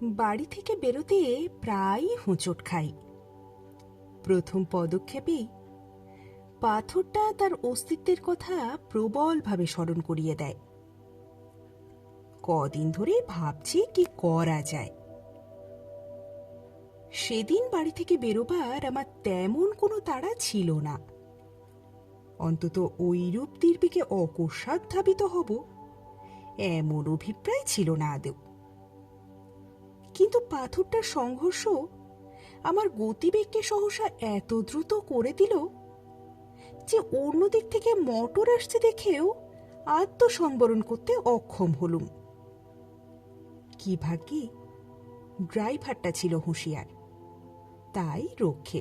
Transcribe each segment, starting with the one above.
বাড়ি থেকে বেরোতে প্রায়ই হোঁচট খাই। প্রথম পদক্ষেপেই পাথরটা তার অস্তিত্বের কথা প্রবলভাবে স্মরণ করিয়ে দেয়। কদিন ধরে ভাবছি কি করা যায়। সেদিন বাড়ি থেকে বেরোবার আমার তেমন কোনো তাড়া ছিল না। অন্তত ওইরূপ তীর্পিকে অকস্মাৎ ধাবিত হব এমন অভিপ্রায় ছিল না আদৌ। কিন্তু পাথরটার সংঘর্ষ আমার গতিবেগকে সহসা এত দ্রুত করে দিল যে অন্যদিক থেকে মোটর আসছে দেখেও আত্মসংবরণ করতে অক্ষম হলুম। কি ভাগ্যে ড্রাইভারটা ছিল হুঁশিয়ার, তাই রক্ষে।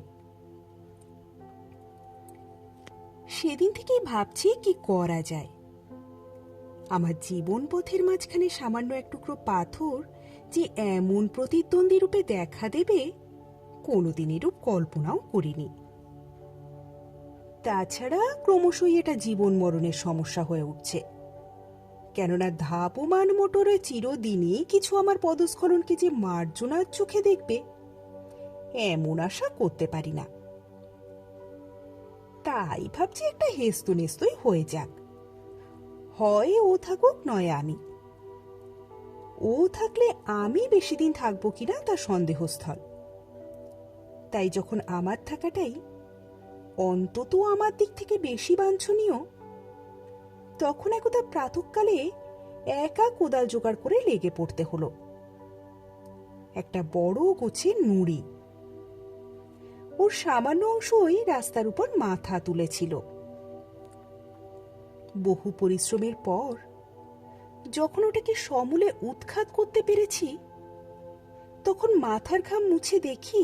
সেদিন থেকেই ভাবছি কি করা যায়। আমার জীবন পথের মাঝখানে সামান্য এক টুকরো পাথর যে এমন প্রতিদ্বন্দ্বী রূপে দেখা দেবে কোনোদিন এরূপ কল্পনাও করিনি। তাছাড়া ক্রমশই এটা জীবন মরণের সমস্যা হয়ে উঠছে, কেননা ধাবমান মোটরে চিরদিনই কিছু আমার পদস্খলনকে যে মার্জনার চোখে দেখবে এমন আশা করতে পারি না। তাই ভাবছি একটা হেস্তনেস্তই হয়ে যাক, হয় ও থাকুক নয় আমি। ও থাকলে আমি বেশি দিন থাকবো কিনা তা সন্দেহস্থল। তাই যখন আমার থাকাটাই অন্তত আমার দিক থেকে বেশি বাঞ্ছনীয়, তখন একদা প্রাতঃকালে একা কোদাল জোগাড় করে লেগে পড়তে হলো। একটা বড় গোছের নুড়ি, ওর সামান্য অংশই রাস্তার উপর মাথা তুলেছিল। বহু পরিশ্রমের পর যখন ওটাকে সমূলে উৎখাত করতে পেরেছি, তখন মাথার ঘাম মুছে দেখি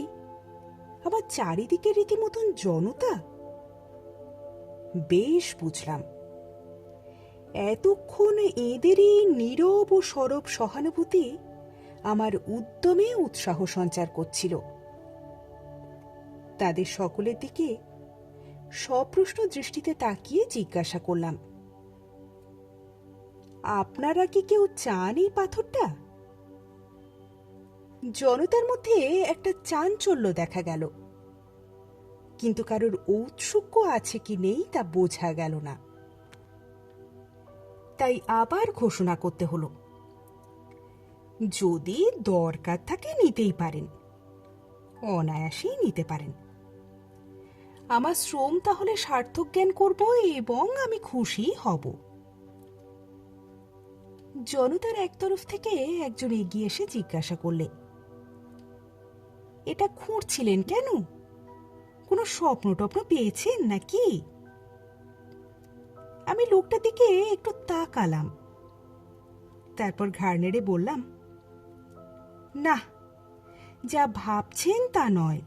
আবার চারিদিকে রীতিমতন জনতা। বেশ বুঝলাম, এতক্ষণ এদেরই নীরব ও সরব সহানুভূতি আমার উদ্যমে উৎসাহ সঞ্চার করছিল। তাদের সকলের দিকে সপ্রশ্ন দৃষ্টিতে তাকিয়ে জিজ্ঞাসা করলাম, আপনারা কি কেউ চান এই পাথরটা? জনতার মধ্যে একটা চাঞ্চল্য দেখা গেল, কিন্তু কারোর ঔৎসুক্য আছে কি নেই তা বোঝা গেল না। তাই আবার ঘোষণা করতে হলো, যদি দরকার থাকে নিতেই পারেন, অনায়াসেই নিতে পারেন। আমার শ্রম তাহলে সার্থক জ্ঞান করব এবং আমি খুশি হব। জনতার এক তরফ থেকে একজন এগিয়ে এসে জিজ্ঞাসা করলে, এটা খুঁড়ছিলেন কেন? কোনো স্বপ্ন টপ্ন পেয়েছেন নাকি? আমি লোকটার দিকে একটু তাকালাম, তারপর ঘাড় নেড়ে বললাম, না, যা ভাবছেন তা নয়।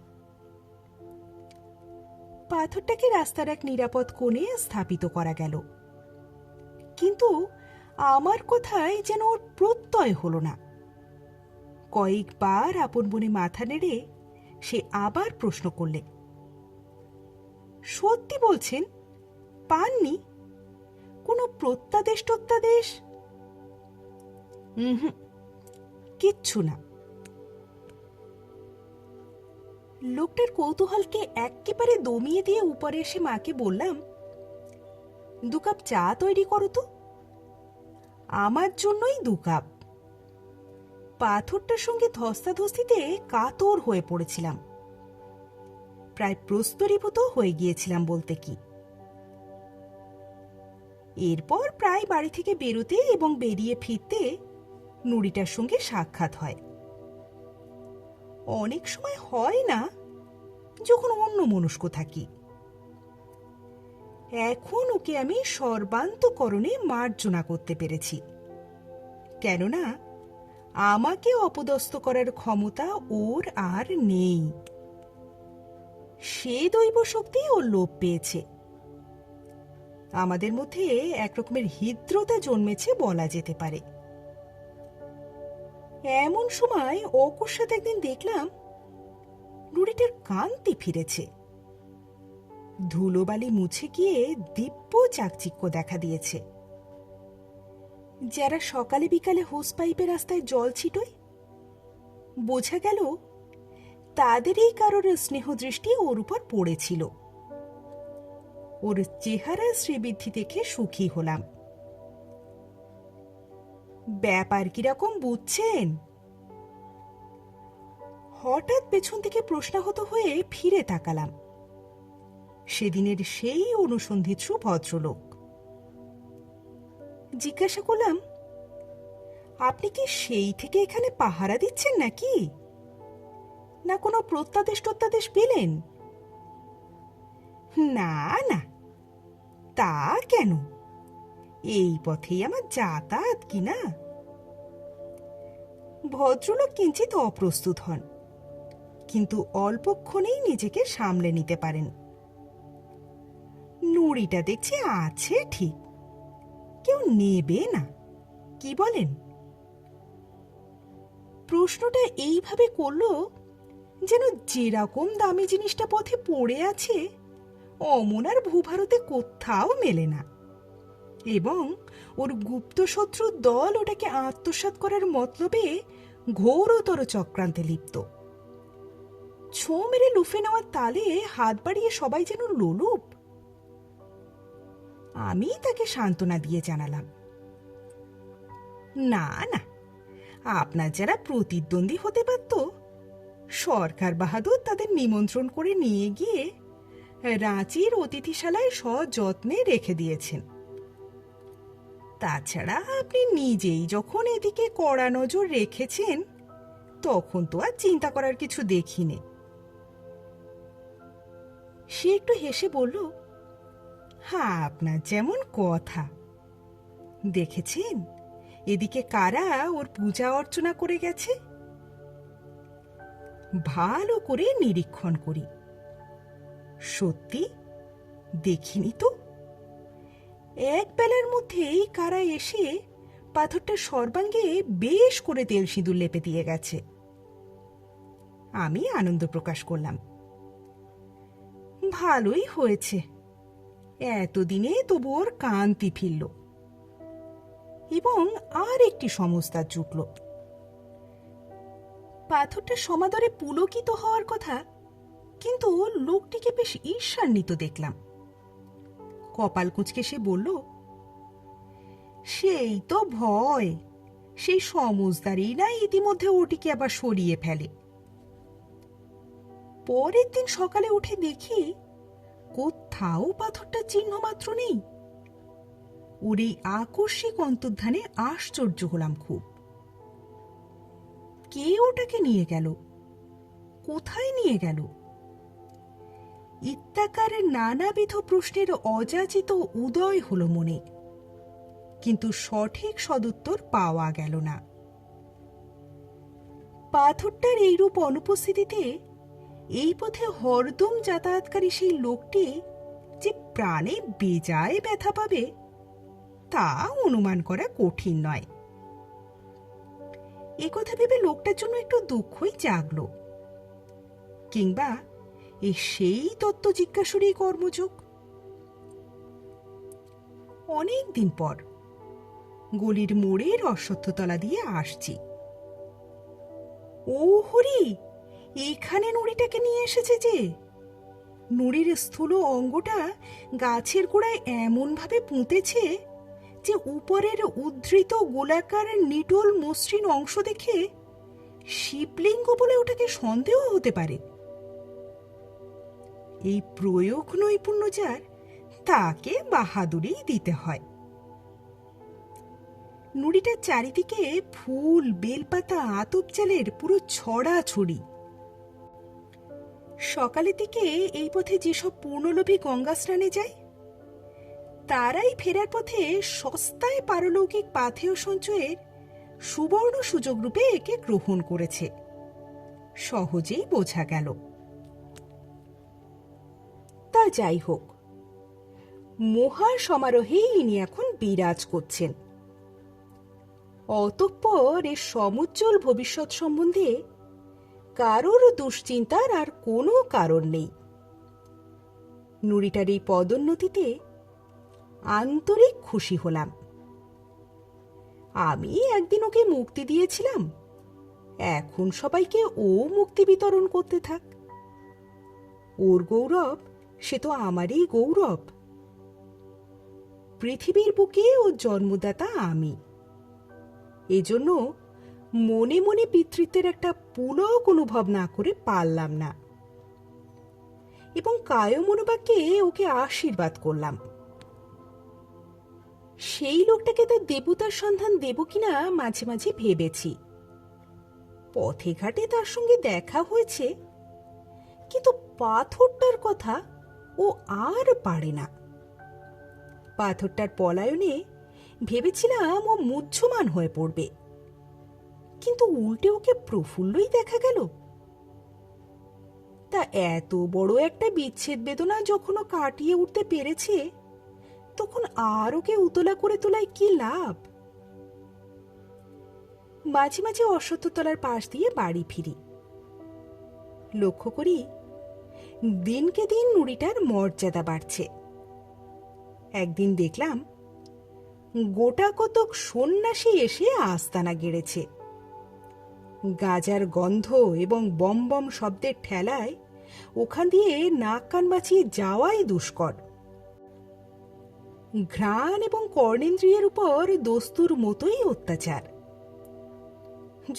পাথরটাকে রাস্তার এক নিরাপদ কোণে স্থাপিত করা গেল, কিন্তু আমার কথায় যেন ওর প্রত্যয় হলো না। কয়েকবার আপন মনে মাথা নেড়ে সে আবার প্রশ্ন করলে, সত্যি বলছেন পাননি? কোনো প্রত্যাদেশ টত্যাদেশ? কিচ্ছু না। লোকটার কৌতূহলকে একেবারে দমিয়ে দিয়ে উপরে এসে মাকে বললাম, 2 কাপ চা তৈরি করো তো। আমার জন্যই 2 কাপ। পাথরটার সঙ্গে ধস্তাধস্তিতে কাতর হয়ে পড়েছিলাম, প্রায় প্রস্তরীভূত হয়ে গিয়েছিলাম বলতে কি। এরপর প্রায় বাড়ি থেকে বেরোতে এবং বেরিয়ে ফিরতে নুড়িটার সঙ্গে সাক্ষাৎ হয়। অনেক সময় হয় না, যখন অন্যমনস্ক থাকি। এখন ওকে আমি সর্বান্তকরণে মার্জনা করতে পেরেছি, কেননা আমাকে অপদস্থ করার ক্ষমতা ওর আর নেই। সে দৈব শক্তি ওর লোপ পেয়েছে। আমাদের মধ্যে একরকমের হৃদ্রতা জন্মেছে বলা যেতে পারে। এমন সময় অকস্মাৎ একদিন দেখলাম নুড়িটার কান্তি ফিরেছে। ধুলোবালি মুছে গিয়ে দিব্য চাকচিক্য দেখা দিয়েছে। যারা সকালে বিকালে হোস পাইপে রাস্তায় জল ছিটোয়, বোঝা গেল তাদেরই কারোর স্নেহদৃষ্টি ওর উপর পড়েছিল। ওর চেহারা শ্রীবৃদ্ধি দেখে সুখী হলাম। ব্যাপার কিরকম বুঝছেন? হঠাৎ পেছন থেকে প্রশ্নাহত হয়ে ফিরে তাকালাম। সেদিনের সেই অনুসন্ধিৎসু ভদ্রলোক। জিজ্ঞাসা করলাম, আপনি কি সেই থেকে এখানে পাহারা দিচ্ছেন নাকি, না কোনো প্রত্যাদেশ টত্যাদেশ পেলেন? না না, তা কেন, এই পথেই আমার যাতায়াত কিনা। ভদ্রলোক কিঞ্চিত অপ্রস্তুত হন, কিন্তু অল্পক্ষণেই নিজেকে সামলে নিতে পারেন। নুড়িটা দেখছি আছে ঠিক, কেউ নেবে না, কি বলেন? প্রশ্নটা এইভাবে করলো যেন যেরকম দামি জিনিসটা পথে পড়ে আছে অমন আর ভূভারতে কোথাও মেলে না, এবং ওর গুপ্ত শত্রুর দল ওটাকে আত্মসাৎ করার মতলবে ঘোরতর চক্রান্তে লিপ্ত। ছোঁ মেরে লুফে নেওয়ার তালে হাত বাড়িয়ে সবাই যেন লোলুপ। আমি তাকে সান্ত্বনা দিয়ে জানালাম, না না, আপনার যারা প্রতিদ্বন্দ্বী হতে পারত, সরকার বাহাদুর তাদের নিমন্ত্রণ করে নিয়ে গিয়ে রাঁচির অতিথিশালায় সযত্নে রেখে দিয়েছেন। তাছাড়া আপনি নিজেই যখন এদিকে কড়া নজর রেখেছেন, তখন তো আর চিন্তা করার কিছু দেখিনি। সে একটু হেসে বলল, হ্যাঁ, আপনার যেমন কথা। দেখেছেন এদিকে কারা ওর পূজা অর্চনা করে গেছে? ভালো করে নিরীক্ষণ করি। সত্যি দেখিনি তো। এক বেলার মধ্যেই কারা এসে পাথরটা সর্বাঙ্গে বেশ করে তেল সিঁদুর লেপে দিয়ে গেছে। আমি আনন্দ প্রকাশ করলাম, ভালোই হয়েছে, এতদিনে তবু ওর কান্তি ফিরল। এবং আর একটি সমস্যা জুটল। পাথরটা সমাদরে পুলকিত হওয়ার কথা, কিন্তু লোকটিকে বেশ ঈর্ষান্বিত দেখলাম। কপাল কুঁচকে সে বলল, সেই তো ভয়, সেই সমজদারি না ইতিমধ্যে ওটিকে আবার সরিয়ে ফেলে। পরের দিন সকালে উঠে দেখি কোথাও পাথরটার চিহ্ন মাত্র নেই। ওর এই আকস্মিক অন্তর্ধানে আশ্চর্য হলাম খুব। কে ওটাকে নিয়ে গেল, কোথায় নিয়ে গেল? ইত্যাকারের নানাবিধ প্রশ্নের অযাচিত উদয় হল মনে, কিন্তু সঠিক সদুত্তর পাওয়া গেল না। পাথরটার এইরূপ অনুপস্থিতিতে এই পথে হরদম যাতায়াতকারী সেই লোকটি যে প্রাণে বেজায় ব্যথা পাবে, তা অনুমান করা কঠিন নয়। একথা ভেবে লোকটার জন্য একটু দুঃখই জাগল। কিংবা এ সেই তত্ত্ব জিজ্ঞাসুরই কর্মযোগ। অনেক দিন পর গলির মোড়ের অশ্বত্থতলা দিয়ে আসছি। ও হরি, এখানে নুড়িটাকে নিয়ে এসেছে যে! নুড়ির স্থূল অঙ্গটা গাছের গোড়ায় এমন ভাবে পুঁতেছে যে উপরের উদ্ধৃত গোলাকার নিটোল মসৃণ অংশ দেখে শিবলিঙ্গ বলে ওটাকে সন্দেহ হতে পারে। এই প্রয়োগ নৈপুণ্য যার, তাকে বাহাদুরি দিতে হয়। নুড়িটার চারিদিকে ফুল, বেলপাতা, আতপ চালের পুরো ছড়াছড়ি। সকালের দিকে এই পথে যেসব পূর্ণলোভী গঙ্গা স্নানে যায়, তারাই ফেরার পথে সস্তায় পারলৌকিক পাথেয় সঞ্চয়ের সুবর্ণ সুযোগ রূপে একে গ্রহণ করেছে, সহজেই বোঝা গেল। তা যাই হোক, মহা সমারোহে ইনি এখন বিরাজ করছেন। অতঃপর এর সমুজ্জ্বল ভবিষ্যৎ সম্বন্ধে কারোর দুশ্চিন্তার আর কোনো কারণ নেই। নুড়িটার এই পদোন্নতিতে আন্তরিক খুশি হলাম। আমি একদিন ওকে মুক্তি দিয়েছিলাম, এখন সবাইকে ও মুক্তি বিতরণ করতে থাক। ওর গৌরব সে তো আমারই গৌরব। পৃথিবীর বুকে ওর জন্মদাতা আমি। এজন্য মনে মনে পিতৃত্বের একটা পুলক অনুভব না করে পারলাম না, এবং কায় মনোবাক্যে ওকে আশীর্বাদ করলাম। সেই লোকটাকে তার দেবতার সন্ধান দেব কিনা মাঝে মাঝে ভেবেছি। পথে ঘাটে তার সঙ্গে দেখা হয়েছে, কিন্তু পাথরটার কথা ও আর পারে না। পাথরটার পলায়নে ভেবেছিলাম ও মুহ্যমান হয়ে পড়বে, কিন্তু উল্টে ওকে প্রফুল্লই দেখা গেল। তা এত বড় একটা বিচ্ছেদ বেদনা যখন ও কাটিয়ে উঠতে পেরেছে, তখন আর ওকে উতলা করে তোলায় কি লাভ? মাঝে মাঝে অশ্বত্থতলার পাশ দিয়ে বাড়ি ফিরি। লক্ষ্য করি দিনকে দিন নুড়িটার মর্যাদা বাড়ছে। একদিন দেখলাম গোটা কতক সন্ন্যাসী এসে আস্তানা গেড়েছে। গাজার গন্ধ এবং বম বম শব্দের ঠেলায় ওখান দিয়ে নাক কান বাঁচিয়ে যাওয়াই দুষ্কর। ঘ্রাণ এবং কর্ণেন্দ্রিয়ের উপর দস্তুর মতোই অত্যাচার।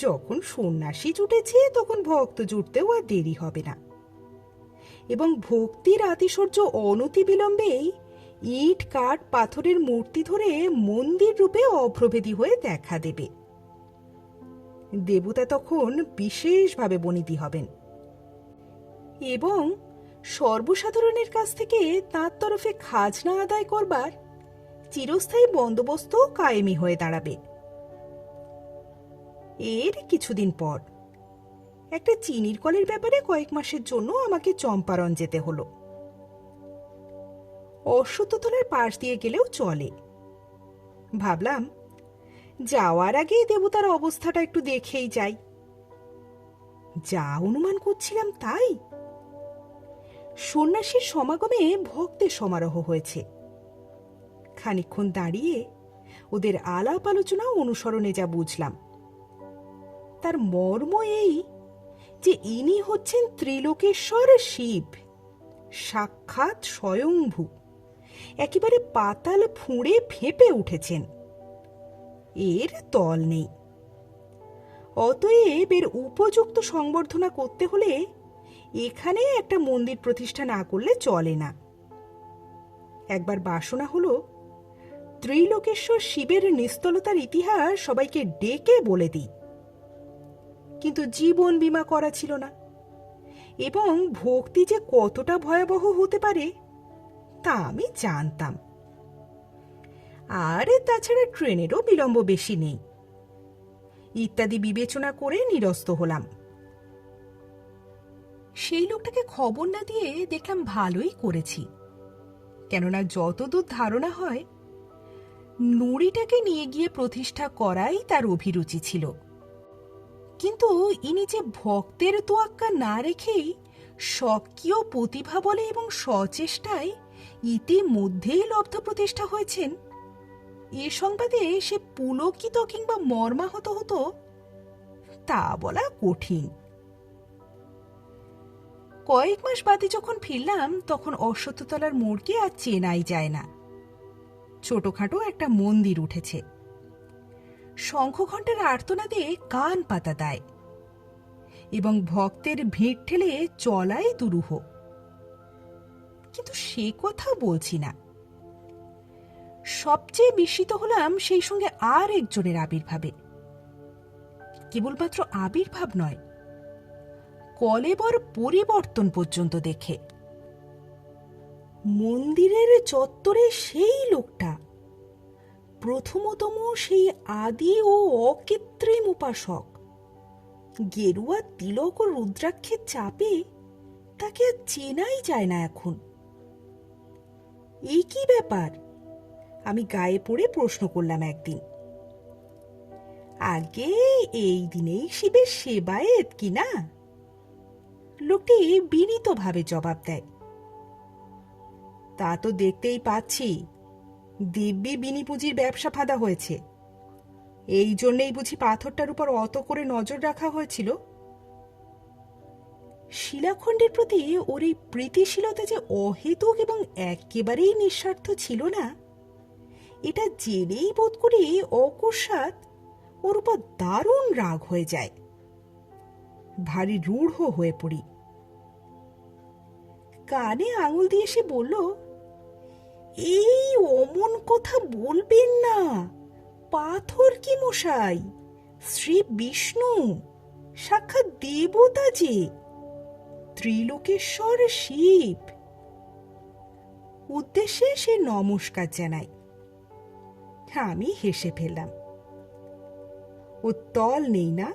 যখন সন্ন্যাসী জুটেছে তখন ভক্ত জুটতেও আর দেরি হবে না, এবং ভক্তির আতিশয্য অনতি বিলম্বেই ইট কাঠ পাথরের মূর্তি ধরে মন্দির রূপে অভ্রভেদী হয়ে দেখা দেবে। দেবতা তখন বিশেষভাবে বনীতি হবেন, এবং সর্বসাধারণের কাছ থেকে তাঁর তরফে খাজনা আদায় করবার চিরস্থায়ী বন্দোবস্ত কায়েমি হয়ে দাঁড়াবে। এর কিছুদিন পর একটা চিনির কলের ব্যাপারে কয়েক মাসের জন্য আমাকে চম্পারণ যেতে হলো। অশ্বত্থতলার পাশ দিয়ে গেলেও চলে। ভাবলাম যাওয়ার আগে দেবতার অবস্থাটা একটু দেখেই যাই। যা অনুমান করছিলাম তাই। সন্ন্যাসীর সমাগমে ভক্তের সমারোহ হয়েছে। খানিকক্ষণ দাঁড়িয়ে ওদের আলাপ আলোচনা অনুসরণে যা বুঝলাম, তার মর্ম এই যে ইনি হচ্ছেন ত্রিলোকেশ্বর শিব, সাক্ষাৎ স্বয়ংভূ, একেবারে পাতাল ফুঁড়ে ফেঁপে উঠেছেন। এর তল নেই। অতএব এর উপযুক্ত সংবর্ধনা করতে হলে এখানে একটা মন্দির প্রতিষ্ঠা না করলে চলে না। একবার বাসনা হলো ত্রিলোকেশ্বর শিবের নিস্তলতার ইতিহাস সবাইকে ডেকে বলে দিই, কিন্তু জীবন বীমা করা ছিল না, এবং ভক্তি যে কতটা ভয়াবহ হতে পারে তা আমি জানতাম। আর তাছাড়া ট্রেনেরও বিলম্ব বেশি নেই ইত্যাদি বিবেচনা করে নিরস্ত হলাম। সেই লোকটাকে খবর না দিয়ে দেখলাম ভালোই করেছি, কেননা যতদূর ধারণা হয় নুড়িটাকে নিয়ে গিয়ে প্রতিষ্ঠা করাই তার অভিরুচি ছিল। কিন্তু ইনি যে ভক্তের তোয়াক্কা না রেখেই স্বকীয় প্রতিভা বলে এবং সচেষ্টায় ইতিমধ্যেই লব্ধ প্রতিষ্ঠা হয়েছেন, এ সংবাদে সে পুলকিত কিংবা মর্মাহত হতো তা বলা কঠিন। কয়েক মাস বাদে যখন ফিরলাম তখন অশ্বত্থতলার মোড়কে আর চেনাই যায় না। ছোটখাটো একটা মন্দির উঠেছে। শঙ্খঘণ্টার আর্তনাদে কান পাতা দেয়, এবং ভক্তের ভিড় ঠেলে চলাই দুরূহ। কিন্তু সে কথা বলছি না। সবচেয়ে বিস্মিত হলাম সেই সঙ্গে আর একজনের আবির্ভাবে। কেবলমাত্র আবির্ভাব নয়, কলেবর পরিবর্তন পর্যন্ত দেখে। মন্দিরের চত্বরে সেই লোকটা, প্রথমতম সেই আদি ও অকৃত্রিম উপাসক, গেরুয়া তিলক ও রুদ্রাক্ষের চাপে তাকে আর চেনাই যায় না এখন। এই কি ব্যাপার? আমি গায়ে পড়ে প্রশ্ন করলাম একদিন। আগে এই দিনেই শিবের সেবায়েত কি না? লোকটি বিনীতভাবে জবাব দেয়, তা তো দেখতেই পাচ্ছি, দিব্যি বিনি পুঁজির ব্যবসা ফাঁদা হয়েছে। এই জন্যেই বুঝি পাথরটার উপর অত করে নজর রাখা হয়েছিল? শিলাখণ্ডের প্রতি ওর এই প্রীতিশীলতা যে অহেতুক এবং একেবারেই নিঃস্বার্থ ছিল না, এটা জেনেই বোধ করি অকস্মাৎ ওর উপর দারুণ রাগ হয়ে যায়। ভারী রূঢ় হয়ে পড়ি। কানে আঙুল দিয়ে সে বলল, এই অমন কথা বলবেন না। পাথর কি মশাই, শ্রী বিষ্ণু, সাক্ষাৎ দেবতা যে, ত্রিলোকেশ্বর শিব। উদ্দেশ্যে সে নমস্কার জানায়। আমি হেসে ফেললাম। ও তল নেই না?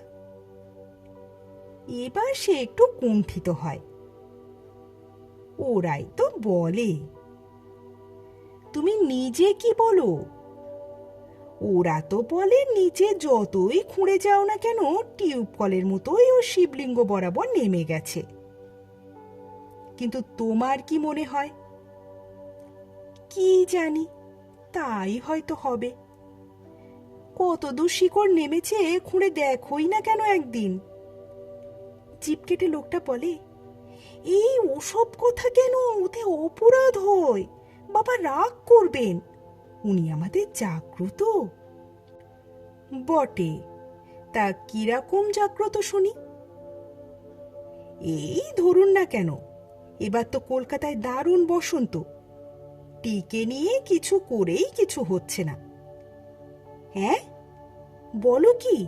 এবার সে একটু কুণ্ঠিত হয়। ওরাই তো বলে। তুমি নিজে কি বলো? ওরা তো বলে নিচে যতই খুঁড়ে যাও না কেন টিউব কলের মতোই ও শিবলিঙ্গ বরাবর নেমে গেছে। কিন্তু তোমার কি মনে হয়? কি জানি, তাই হয়তো হবে। কত দূর শিকড় নেমেছে খুঁড়ে দেখোই না কেন একদিন। জিভ কেটে লোকটা বলে, এই ওসব কথা কেন, ওতে অপরাধ হয়। বাবা রাগ করবেন, উনি আমাদের জাগ্রত। বটে, তা কিরকম জাগ্রত শুনি? এই ধরুন না কেন, এবার তো কলকাতায় দারুণ বসন্ত। টিকে নিয়ে কিছু করেই কিছু হচ্ছে না। হ্যাঁ, বলো কি,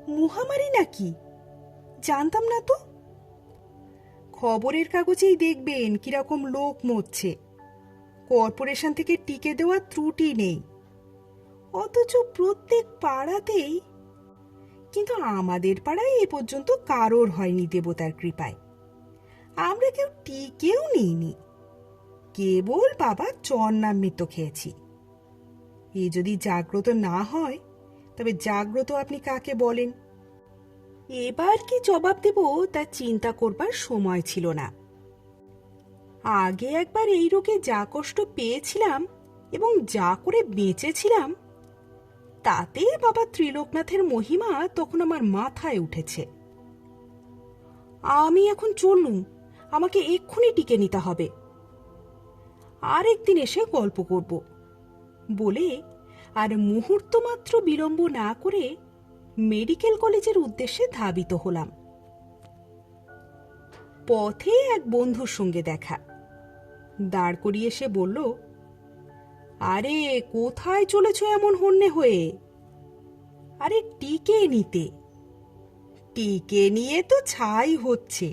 মহামারী নাকি? জানতাম না তো। খবরের কাগজেই দেখবেন কিরকম লোক মরছে। কর্পোরেশন থেকে টিকে দেওয়ার ত্রুটি নেই, অথচ প্রত্যেক পাড়াতেই। কিন্তু আমাদের পাড়ায় এ পর্যন্ত কারোর হয়নি দেবতার কৃপায়। আমরা কেউ টিকেও নিইনি, কেবল বাবা চন্নামৃত খেয়েছি। এ যদি জাগ্রত না হয়, তবে জাগ্রত আপনি কাকে বলেন? এবার কি জবাব দেব তা চিন্তা করবার সময় ছিল না। আগে একবার এই রোগে যা কষ্ট পেয়েছিলাম এবং যা করে বেঁচেছিলাম, তাতে বাবা ত্রিলোকনাথের মহিমা তখন আমার মাথায় উঠেছে। আমি এখন চললুম, আমাকে এক্ষুনি টিকে নিতে হবে। আরেকদিন এসে গল্প করব বলে আর মুহূর্ত মাত্র বিলম্ব না করে মেডিকেল কলেজের উদ্দেশ্যে ধাবিত হলাম। পথে এক বন্ধুর সঙ্গে দেখা। দাঁড় করিয়ে সে বলল, আরে কোথায় চলেছ এমন হন্যে হয়ে? আরে টিকে নিতে। টিকে নিয়ে তো ছাই হচ্ছে,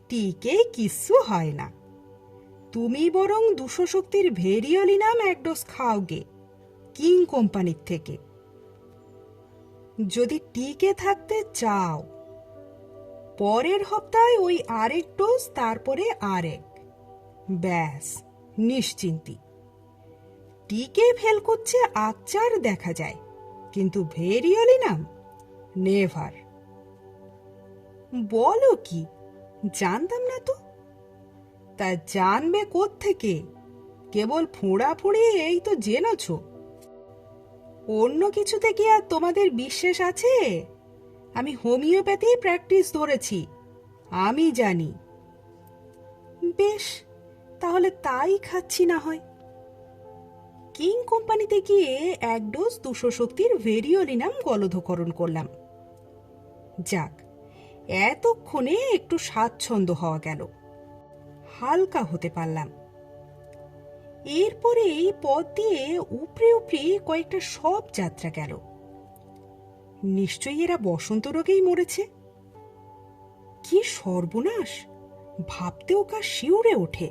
টিকে কিচ্ছু হয় না। তুমি বরং 200 শক্তির ভেরিওলিনাম এক ডোজ খাওগে, কিং কোম্পানির থেকে। যদি টিকে থাকতে চাও, পরের হপ্তায় ওই আরেক ডোজ, তারপরে আরেক। ব্যাস, নিশ্চিন্তি। টিকে ফেল করছে আকচার দেখা যায়, কিন্তু ভেরিওলিনাম নেভার। বলো কি, জানতাম না তো। তা জানবে কোত্থেকে? কেবল ফোঁড়াফুঁড়ি এই তো জেনেছ। অন্য কিছুতে কি আর তোমাদের বিশ্বাস আছে? আমি হোমিওপ্যাথি প্র্যাকটিস ধরেছি, আমি জানি। বেশ, তাহলে তাই খাচ্ছি না হয়। কিং কোম্পানিতে গিয়ে এক ডোজ 200 শক্তির ভেরিওলিনাম গলধকরণ করলাম। যাক, এতক্ষণে একটু স্বাচ্ছন্দ্য হওয়া গেল, হালকা হতে পারলাম। এরপরে এই পথ দিয়ে উপরে উপরে কয়েকটা সব যাত্রা গেল। নিশ্চয়ই এরা বসন্ত রোগেই মরেছে। কি সর্বনাশ, ভাবতেও গা শিউরে ওঠে।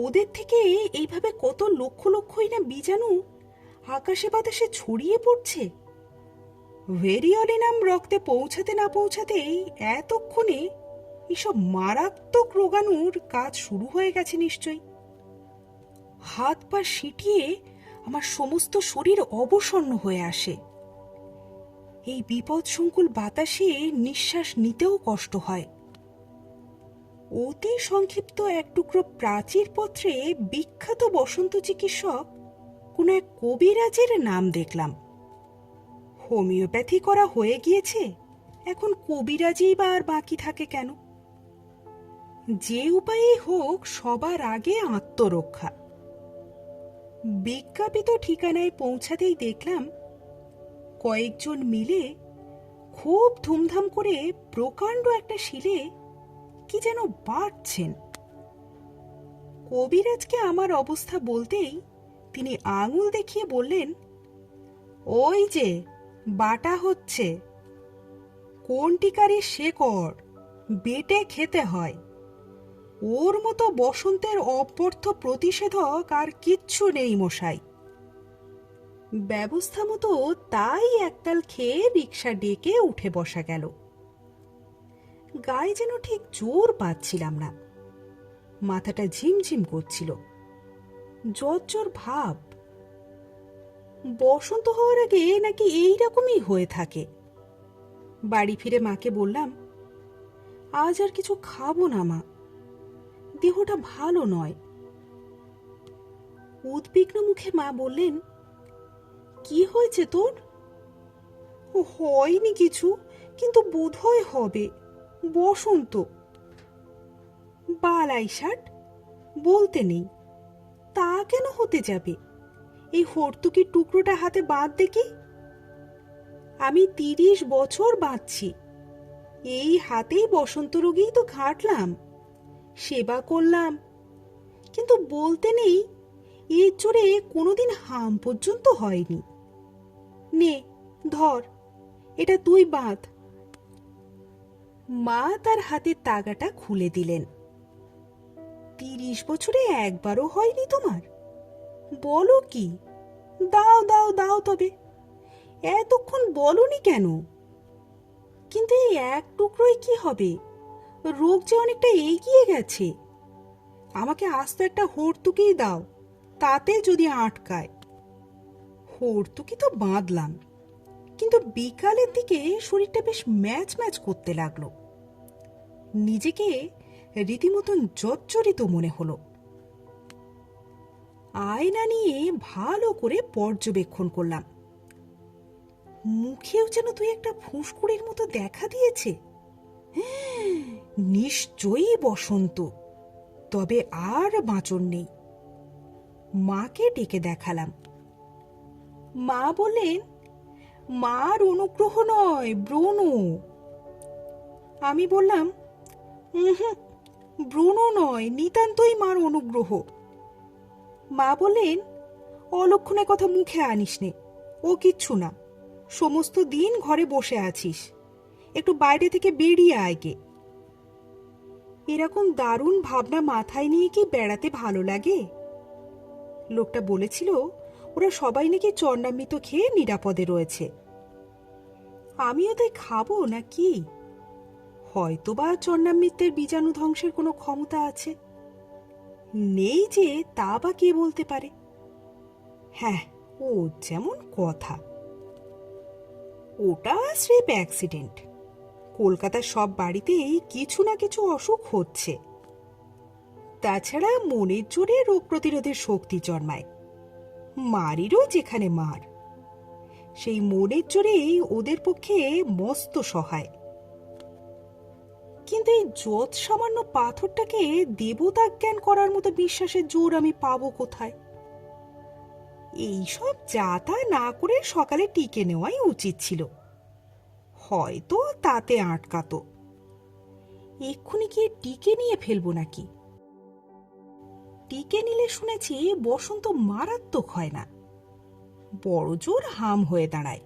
ওদের থেকে এইভাবে কত লক্ষ লক্ষই না বীজাণু আকাশে বাতাসে ছড়িয়ে পড়ছে। ভেরিওলিনাম রক্তে পৌঁছাতে না পৌঁছাতেই এতক্ষণে এসব মারাত্মক রোগাণুর কাজ শুরু হয়ে গেছে নিশ্চয়ই। হাত পা সিটিয়ে আমার সমস্ত শরীর অবসন্ন হয়ে আসে। এই বিপদসংকুল বাতাসে নিঃশ্বাস নিতেও কষ্ট হয়। অতি সংক্ষিপ্ত এক টুকরো প্রাচীর পত্রে বিখ্যাত বসন্ত চিকিৎসক কোন এক কবিরাজের নাম দেখলাম। হোমিওপ্যাথি করা হয়ে গিয়েছে, এখন কবিরাজই বা আর বাকি থাকে কেন? যে উপায়েই হোক সবার আগে আত্মরক্ষা। বিজ্ঞাপিত ঠিকানায় পৌঁছাতেই দেখলাম কয়েকজন মিলে খুব ধুমধাম করে প্রকাণ্ড একটা শিলে কি যেন বাটছেন। কবিরাজকে আমার অবস্থা বলতেই তিনি আঙুল দেখিয়ে বললেন, ওই যে বাটা হচ্ছে, কোন টিকারি সে কর, বেটে খেতে হয়। ওর মতো বসন্তের অব্যর্থ প্রতিষেধক আর কিচ্ছু নেই মশাই। ব্যবস্থা মতো তাই একতাল খেয়ে রিকশা ডেকে উঠে বসা গেল। গায়ে যেন ঠিক জোর পাচ্ছিলাম না, মাথাটা ঝিমঝিম করছিল, জ্বর ভাব। বসন্ত হওয়ার আগে নাকি এইরকমই হয়ে থাকে। বাড়ি ফিরে মাকে বললাম, আজ আর কিছু খাবো না মা, দেহটা ভালো নয়। উদ্বিগ্ন মুখে মা বললেন, কি হয়েছে তোর? ও হয়নি কিছু, কিন্তু বোধহয় হবে, বসন্ত। বালাই ষাট, বলতে নেই, তা কেন হতে যাবে? এই হর্তুকির টুকরোটা হাতে বাঁধ দেখি। আমি 30 বছর বাঁচছি, এই হাতেই বসন্ত রোগেই তো ঘাটলাম, সেবা করলাম, কিন্তু বলতে নেই এর জোরে কোনোদিন হাম পর্যন্ত হয়নি। নে ধর, এটা তুই বাঁধ। মা তার হাতের তাগাটা খুলে দিলেন। 30 বছরে একবারও হয়নি তোমার? বলো কি? দাও দাও দাও, তবে এতক্ষণ বলনি কেন? কিন্তু এই এক টুকরোয় কি হবে? রোগ যে অনেকটা এগিয়ে গেছে। আমাকে আস্ত একটা হর্তুকিই দাও, তাতে যদি আটকায়। হর্তুকি তো বাঁধলাম, কিন্তু বিকালের দিকে শরীরটা বেশ ম্যাচ ম্যাচ করতে লাগলো। নিজেকে রীতিমতন জর্জরিত মনে হলো। আয়না নিয়ে ভালো করে পর্যবেক্ষণ করলাম। মুখেও যেন তুই একটা ফুসকুড়ির মতো দেখা দিয়েছে। নিশ্চয়ই বসন্ত, তবে আর বাঁচন নেই। মাকে ডেকে দেখালাম। মা বললেন, মার অনুগ্রহ নয়, ব্রণ। আমি বললাম, ব্রণ নয়, নিতান্তই মার অনুগ্রহ। মা বললেন, অলক্ষণের কথা মুখে আনিস নে, ও কিচ্ছু না, সমস্ত দিন ঘরে বসে আছিস, একটু বাইরে থেকে বেরিয়ে আয়গে। এরকম দারুণ ভাবনা মাথায় নিয়ে কি বেড়াতে ভালো লাগে? লোকটা বলেছিল ওরা সবাই নাকি চন্ডামৃত খেয়ে নিরাপদে রয়েছে। আমিও তাই খাবো না কি? হয়তোবা চন্ডামৃতের বীজাণু ধ্বংসের কোনো ক্ষমতা আছে, নেই যে তা বা কে বলতে পারে। হ্যাঁ, ও যেমন কথা। ওটা স্রেফ অ্যাক্সিডেন্ট। কলকাতার সব বাড়িতেই কিছু না কিছু অসুখ হচ্ছে। তাছাড়া মনের জোরে রোগ প্রতিরোধের শক্তি জন্মায়। মারিরও যেখানে মার, সেই মনের জোরেই ওদের পক্ষে মস্ত সহায়। কিন্তু এই যৎ সামান্য পাথরটাকে দেবতা জ্ঞান করার মতো বিশ্বাসের জোর আমি পাবো কোথায়? এইসব যাতা না করে সকালে টিকে নেওয়াই উচিত ছিল, হয়তো তাতে আটকাতো। এক্ষুনি গিয়ে টিকে নিয়ে ফেলবো নাকি? টিকে নিলে শুনেছি বসন্ত মারাত্মক হয় না, বড় জোর হাম হয়ে দাঁড়ায়।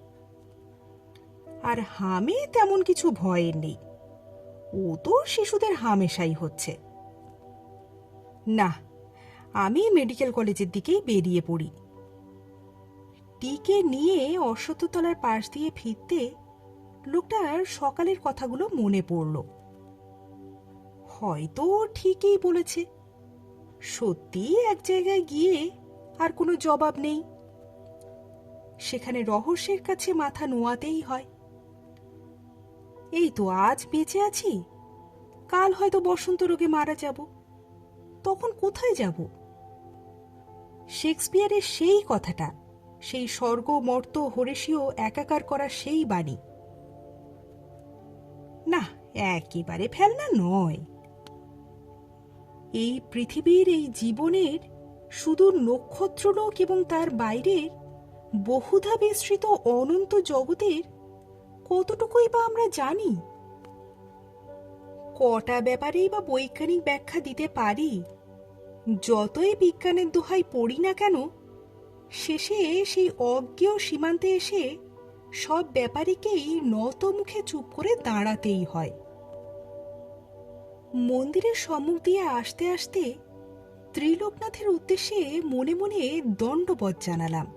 আর হামে তেমন কিছু ভয়ের নেই, ও তো শিশুদের হামেশাই হচ্ছে। না, আমি মেডিকেল কলেজের দিকেই বেরিয়ে পড়ি। টিকে নিয়ে অশ্বত্থতলার পাশ দিয়ে ফিরতে লোকটার সকালের কথাগুলো মনে পড়ল। হয়তো ঠিকই বলেছে, সত্যি এক জায়গায় গিয়ে আর কোনো জবাব নেই, সেখানে রহস্যের কাছে মাথা নোয়াতেই হয়। এই তো আজ বেঁচে আছি, কাল হয়তো বসন্ত রোগে মারা যাব, তখন কোথায় যাব? শেক্সপিয়ারের সেই কথাটা, সেই স্বর্গ মর্ত হরেশীয় একাকার করা সেই বাণী। না, একেবারে ফেলনা নয়। এই পৃথিবীর, এই জীবনের সুদূর নক্ষত্রলোক এবং তার বাইরের বহুধা বিস্তৃত অনন্ত জগতের কতটুকুই বা আমরা জানি? কটা ব্যাপারেই বা বৈজ্ঞানিক ব্যাখ্যা দিতে পারি? যতই বিজ্ঞানের দোহাই পড়ি না কেন, শেষে সেই অজ্ঞেয় সীমান্তে এসে সব ব্যাপারীকেই নত মুখে চুপ করে দাঁড়াতেই হয়। মন্দিরের সম্মুখ দিয়ে আসতে আসতে ত্রিলোকনাথের উদ্দেশ্যে মনে মনে দণ্ডবৎ জানালাম।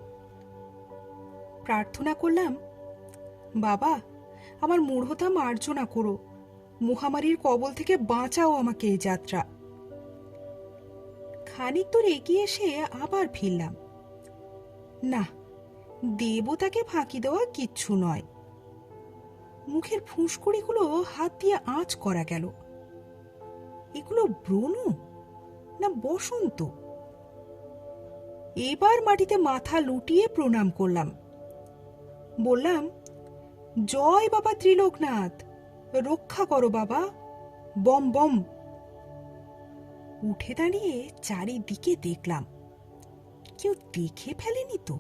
প্রার্থনা করলাম, বাবা, আমার মূঢ়তা মার্জনা করো, মহামারীর কবল থেকে বাঁচাও আমাকে এই যাত্রা। খানিক দূর এগিয়ে এসে আবার ফিরলাম। না, দেবতাকে ফাঁকি দেওয়া কিচ্ছু নয়। মুখের ফুঁসকুড়িগুলো হাত দিয়ে আঁচ করা গেল। এগুলো ব্রণ না বসন্ত? এবার মাটিতে মাথা লুটিয়ে প্রণাম করলাম। বললাম, জয় বাবা ত্রিলোকনাথ, রক্ষা করো বাবা, বম বম। উঠে দাঁড়িয়ে চারিদিকে দেখলাম, কেউ দেখে ফেলেনি তো?